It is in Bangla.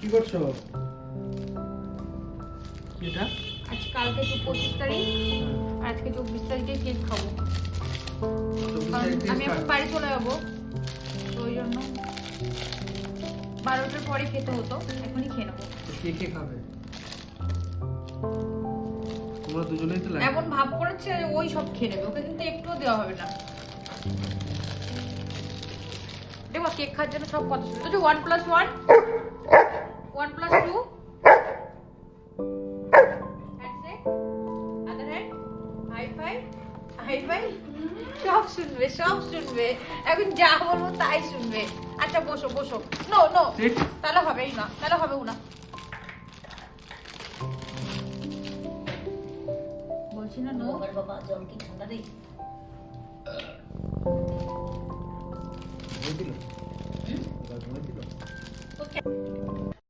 কি করছো? কি এটা? আজ কালকে তো 25 তারিখ আর আজকে 24 তারিখে কেক খাবো। কারণ আমি এখন বাড়ি চলে যাবো, তো ওই জন্য 12টার পরে খেতে হতো, এখনই খেয়ে নেবো। কে কে খাবে? তোমরা দুজনেই তো লাগবে। এমন ভাব করেছে ওই সব খেয়ে নেবে, ওকে কিন্তু একটুও দেওয়া হবে না। দেখো কেক খাওয়ার জন্য সব কথা শুনতে হচ্ছে। 1 + 1 1 + 2 other hand hi-fi hi-fi সব শুনবে, সব শুনবে। এখন যা বলবো তাই শুনবে। আচ্ছা বসো বসো। নো নো, তাহলে হবেই না, তাহলে হবেও না। বলছি না নো। বাবা জল কি ঠান্ডা নেই? দিল? দিল?